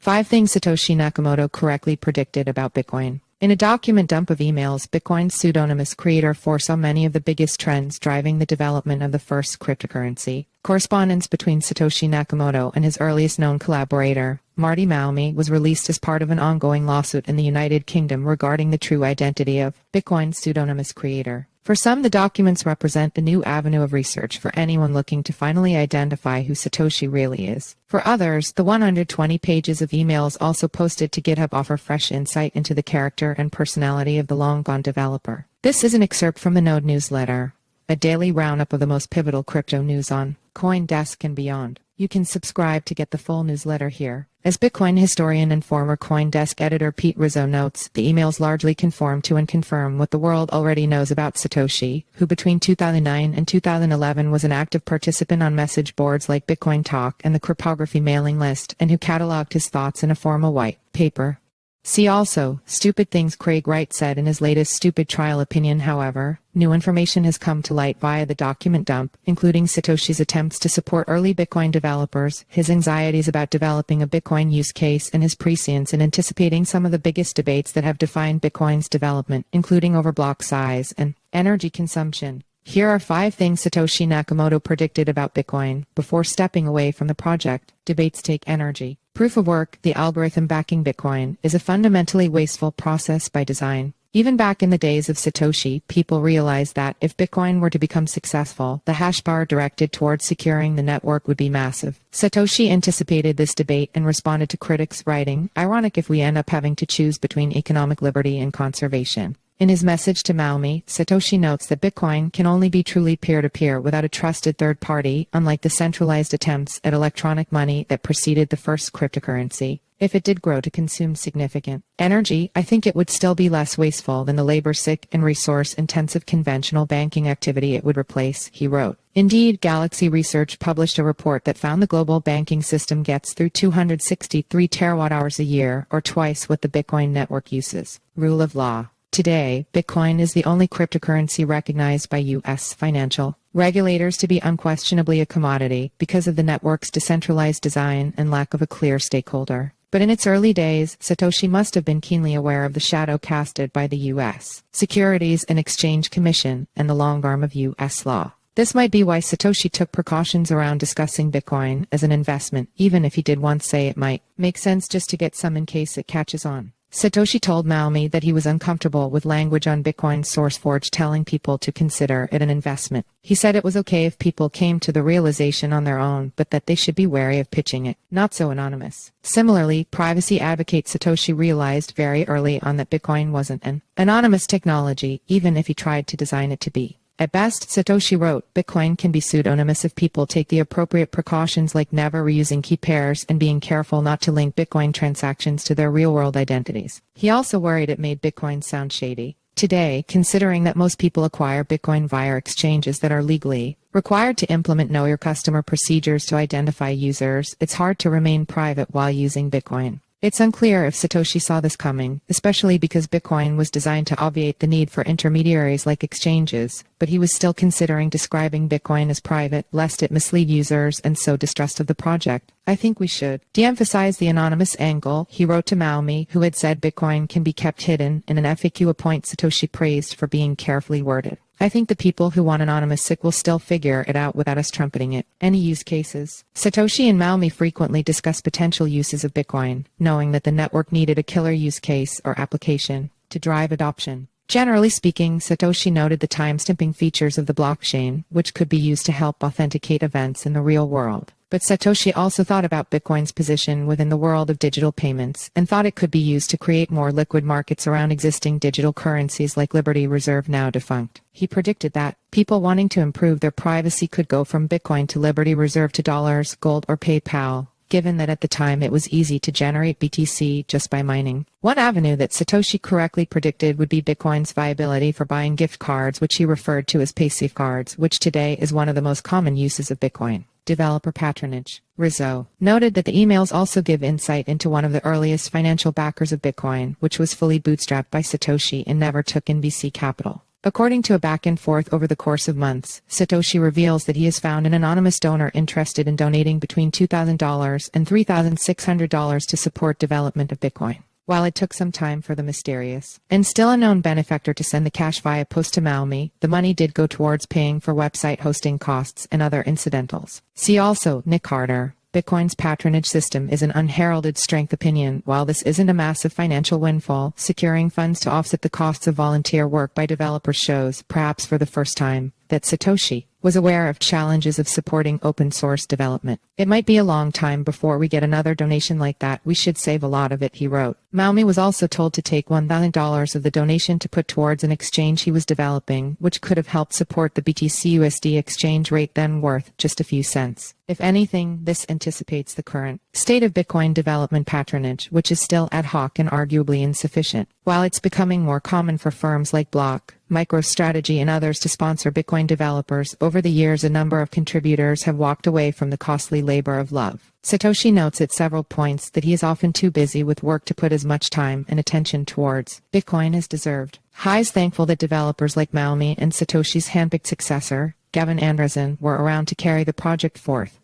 5 Things Satoshi Nakamoto Correctly Predicted About Bitcoin. In a document dump of emails, Bitcoin's pseudonymous creator foresaw many of the biggest trends driving the development of the first cryptocurrency. Correspondence between Satoshi Nakamoto and his earliest known collaborator, Marty Malmi, was released as part of an ongoing lawsuit in the United Kingdom regarding the true identity of Bitcoin's pseudonymous creator. For some, the documents represent a new avenue of research for anyone looking to finally identify who Satoshi really is. For others, the 120 pages of emails also posted to GitHub offer fresh insight into the character and personality of the long-gone developer. This is an excerpt from the Node newsletter, a daily roundup of the most pivotal crypto news on CoinDesk and beyond. You can subscribe to get the full newsletter here. As Bitcoin historian and former CoinDesk editor Pete Rizzo notes, the emails largely conform to and confirm what the world already knows about Satoshi, who between 2009 and 2011 was an active participant on message boards like Bitcoin Talk and the cryptography mailing list, and who cataloged his thoughts in a formal white paper. See also, Stupid Things Craig Wright said in his latest Stupid Trial opinion. However, new information has come to light via the document dump, including Satoshi's attempts to support early Bitcoin developers, his anxieties about developing a Bitcoin use case, and his prescience in anticipating some of the biggest debates that have defined Bitcoin's development, including over block size and energy consumption. Here are 5 things Satoshi Nakamoto predicted about Bitcoin before stepping away from the project. Debates take energy. Proof of work, the algorithm backing Bitcoin, is a fundamentally wasteful process by design. Even back in the days of Satoshi, people realized that if Bitcoin were to become successful, the hashpower directed towards securing the network would be massive. Satoshi anticipated this debate and responded to critics, writing, "Ironic if we end up having to choose between economic liberty and conservation." In his message to Malmi, Satoshi notes that Bitcoin can only be truly peer-to-peer without a trusted third party, unlike the centralized attempts at electronic money that preceded the first cryptocurrency. If it did grow to consume significant energy, I think it would still be less wasteful than the labor-sick and resource-intensive conventional banking activity it would replace, he wrote. Indeed, Galaxy Research published a report that found the global banking system gets through 263 terawatt-hours a year, or twice what the Bitcoin network uses. Rule of law. Today, Bitcoin is the only cryptocurrency recognized by U.S. financial regulators to be unquestionably a commodity because of the network's decentralized design and lack of a clear stakeholder. But in its early days, Satoshi must have been keenly aware of the shadow casted by the U.S. Securities and Exchange Commission and the long arm of U.S. law. This might be why Satoshi took precautions around discussing Bitcoin as an investment, even if he did once say it might make sense just to get some in case it catches on. Satoshi told Malmi that he was uncomfortable with language on Bitcoin's SourceForge telling people to consider it an investment. He said it was okay if people came to the realization on their own, but that they should be wary of pitching it. Not so anonymous. Similarly, privacy advocate Satoshi realized very early on that Bitcoin wasn't an anonymous technology, even if he tried to design it to be. At best, Satoshi wrote, Bitcoin can be pseudonymous if people take the appropriate precautions like never reusing key pairs and being careful not to link Bitcoin transactions to their real-world identities. He also worried it made Bitcoin sound shady. Today, considering that most people acquire Bitcoin via exchanges that are legally required to implement Know Your Customer procedures to identify users, it's hard to remain private while using Bitcoin. It's unclear if Satoshi saw this coming, especially because Bitcoin was designed to obviate the need for intermediaries like exchanges, but he was still considering describing Bitcoin as private, lest it mislead users and sow distrust of the project. I think we should de-emphasize the anonymous angle, he wrote to Malmi, who had said Bitcoin can be kept hidden in an FAQ, a point Satoshi praised for being carefully worded. I think the people who want anonymous SIC will still figure it out without us trumpeting it. Any use cases? Satoshi and Malmi frequently discuss potential uses of Bitcoin, knowing that the network needed a killer use case or application to drive adoption. Generally speaking, Satoshi noted the time-stamping features of the blockchain, which could be used to help authenticate events in the real world. But Satoshi also thought about Bitcoin's position within the world of digital payments and thought it could be used to create more liquid markets around existing digital currencies like Liberty Reserve, now defunct. He predicted that people wanting to improve their privacy could go from Bitcoin to Liberty Reserve to dollars, gold, or PayPal, given that at the time it was easy to generate BTC just by mining. One avenue that Satoshi correctly predicted would be Bitcoin's viability for buying gift cards, which he referred to as paysafe cards, which today is one of the most common uses of Bitcoin. Developer patronage. Rizzo noted that the emails also give insight into one of the earliest financial backers of Bitcoin, which was fully bootstrapped by Satoshi and never took in VC capital. According to a back and forth over the course of months, Satoshi reveals that he has found an anonymous donor interested in donating between $2,000 and $3,600 to support development of Bitcoin. While it took some time for the mysterious and still unknown benefactor to send the cash via post to Maumi, the money did go towards paying for website hosting costs and other incidentals. See also Nick Carter. Bitcoin's patronage system is an unheralded strength opinion. While this isn't a massive financial windfall, securing funds to offset the costs of volunteer work by developers shows, perhaps for the first time, that Satoshi was aware of challenges of supporting open source development. It might be a long time before we get another donation like that. We should save a lot of it, he wrote. Maumi was also told to take $1,000 of the donation to put towards an exchange he was developing, which could have helped support the BTC-USD exchange rate, then worth just a few cents. If anything, this anticipates the current state of Bitcoin development patronage, which is still ad hoc and arguably insufficient. While it's becoming more common for firms like Block, MicroStrategy, and others to sponsor Bitcoin developers, over the years a number of contributors have walked away from the costly labor of love. Satoshi notes at several points that he is often too busy with work to put as much time and attention towards Bitcoin as deserved. He is thankful that developers like Maumi and Satoshi's handpicked successor, Gavin Andresen, were around to carry the project forth.